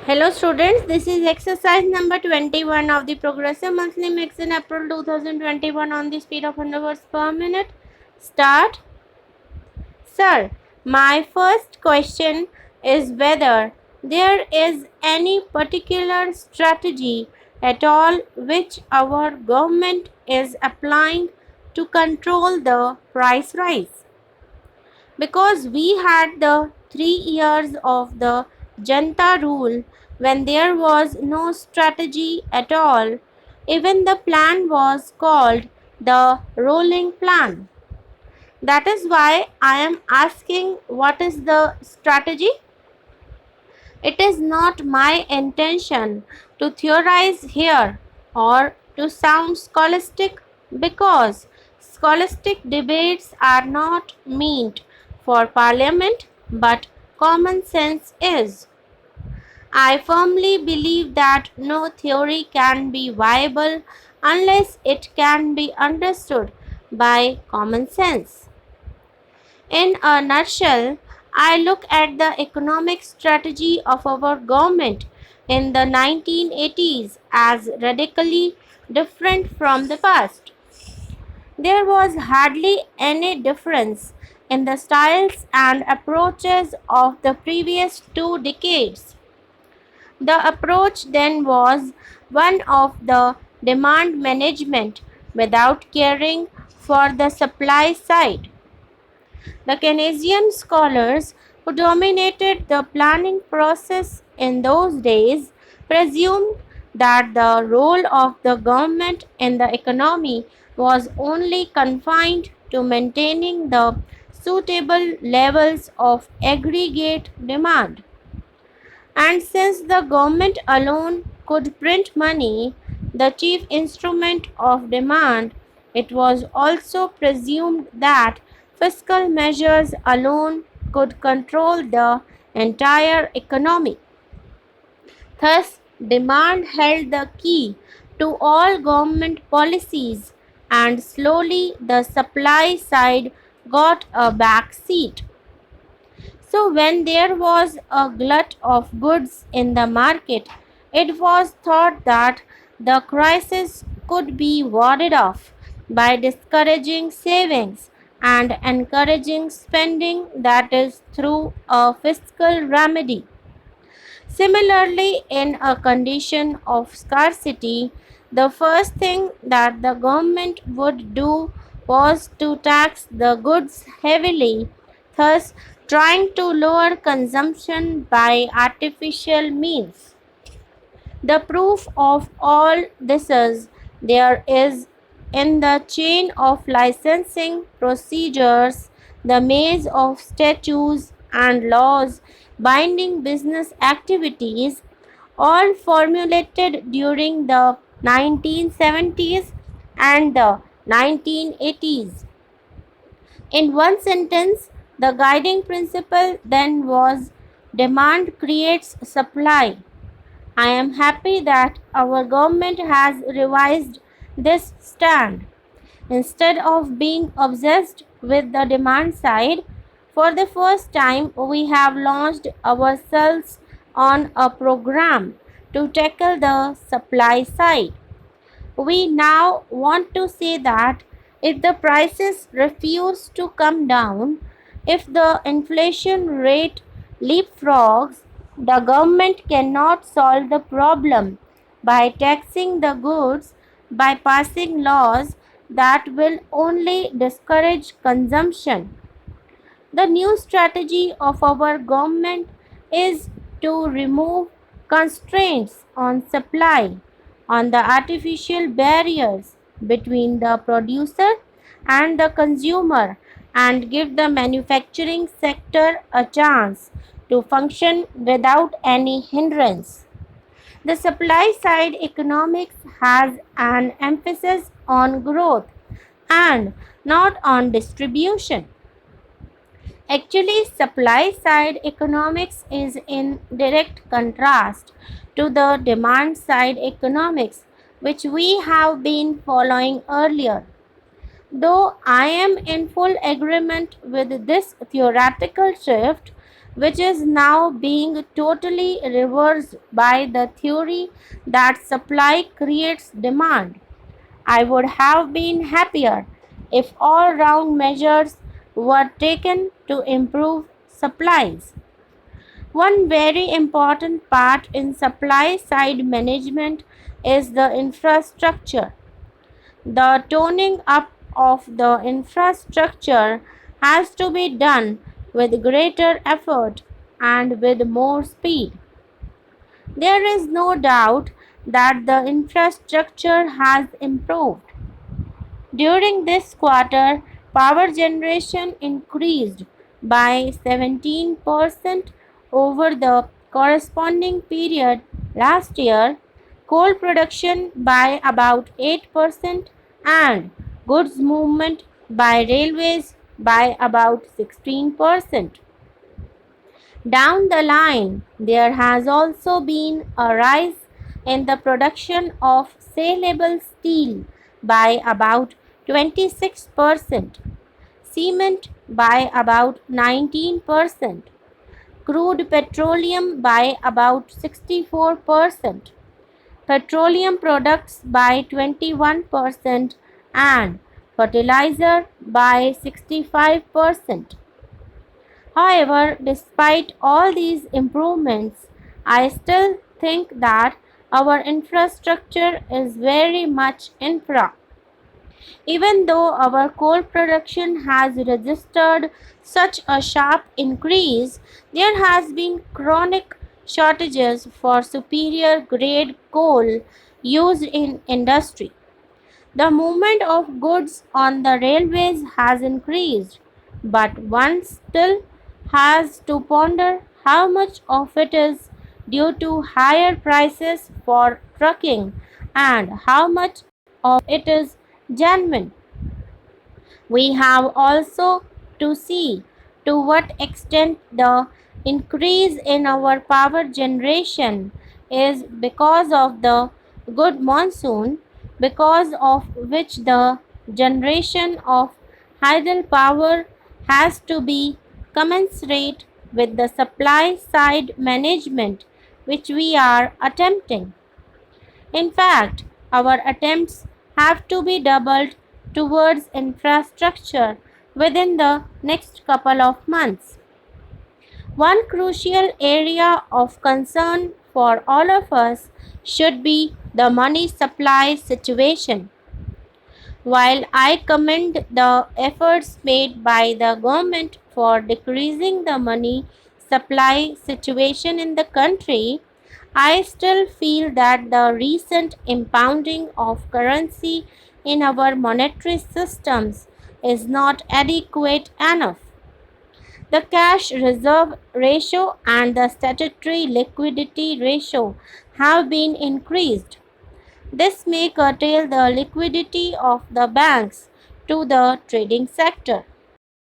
Hello students, this is exercise number 21 of the progressive monthly mix in April 2021 on the speed of 100 words per minute. Start. Sir, my first question is whether there is any particular strategy at all which our government is applying to control the price rise. Because we had the 3 years of the Janta rule when there was no strategy at all. Even the plan was called the rolling plan. That is why I am asking what is the strategy? It is not my intention to theorize here or to sound scholastic because scholastic debates are not meant for parliament but common sense is. I firmly believe that no theory can be viable unless it can be understood by common sense. In a nutshell, I look at the economic strategy of our government in the 1980s as radically different from the past. There was hardly any difference in the styles and approaches of the previous 2 decades. The approach then was one of the demand management without caring for the supply side. The Keynesian scholars who dominated the planning process in those days presumed that the role of the government in the economy was only confined to maintaining the suitable levels of aggregate demand. And since the government alone could print money, the chief instrument of demand, it was also presumed that fiscal measures alone could control the entire economy. Thus, demand held the key to all government policies, and slowly the supply side got a back seat. So, when there was a glut of goods in the market, it was thought that the crisis could be warded off by discouraging savings and encouraging spending, that is, through a fiscal remedy. Similarly, in a condition of scarcity, the first thing that the government would do was to tax the goods heavily, thus trying to lower consumption by artificial means. The proof of all this is there is in the chain of licensing procedures, the maze of statutes and laws binding business activities, all formulated during the 1970s and the 1980s. In one sentence, the guiding principle then was demand creates supply. I am happy that our government has revised this stand. Instead of being obsessed with the demand side, for the first time we have launched ourselves on a program to tackle the supply side. We now want to say that if the prices refuse to come down, if the inflation rate leapfrogs, the government cannot solve the problem by taxing the goods, by passing laws that will only discourage consumption. The new strategy of our government is to remove constraints on supply, on the artificial barriers between the producer and the consumer, and give the manufacturing sector a chance to function without any hindrance. The supply side economics has an emphasis on growth and not on distribution. Actually, supply side economics is in direct contrast to the demand side economics, which we have been following earlier. Though I am in full agreement with this theoretical shift, which is now being totally reversed by the theory that supply creates demand. I would have been happier if all round measures were taken to improve supplies. One very important part in supply side management is the infrastructure. The toning up of the infrastructure has to be done with greater effort and with more speed. There is no doubt that the infrastructure has improved. During this quarter, power generation increased by 17% over the corresponding period last year, coal production by about 8%, and goods movement by railways by about 16%. Down the line, there has also been a rise in the production of saleable steel by about 26%, cement by about 19%, crude petroleum by about 64%, petroleum products by 21%, and fertilizer by 65%. However, despite all these improvements, I still think that our infrastructure is very much infra. Even though our coal production has registered such a sharp increase, there has been chronic shortages for superior grade coal used in industry. The movement of goods on the railways has increased, but one still has to ponder how much of it is due to higher prices for trucking and how much of it is genuine. We have also to see to what extent the increase in our power generation is because of the good monsoon, because of which the generation of hydel power has to be commensurate with the supply side management which we are attempting. In fact, our attempts have to be doubled towards infrastructure within the next couple of months. One crucial area of concern for all of us should be the money supply situation. While I commend the efforts made by the government for decreasing the money supply situation in the country, I still feel that the recent impounding of currency in our monetary systems is not adequate enough. The cash reserve ratio and the statutory liquidity ratio have been increased. This may curtail the liquidity of the banks to the trading sector.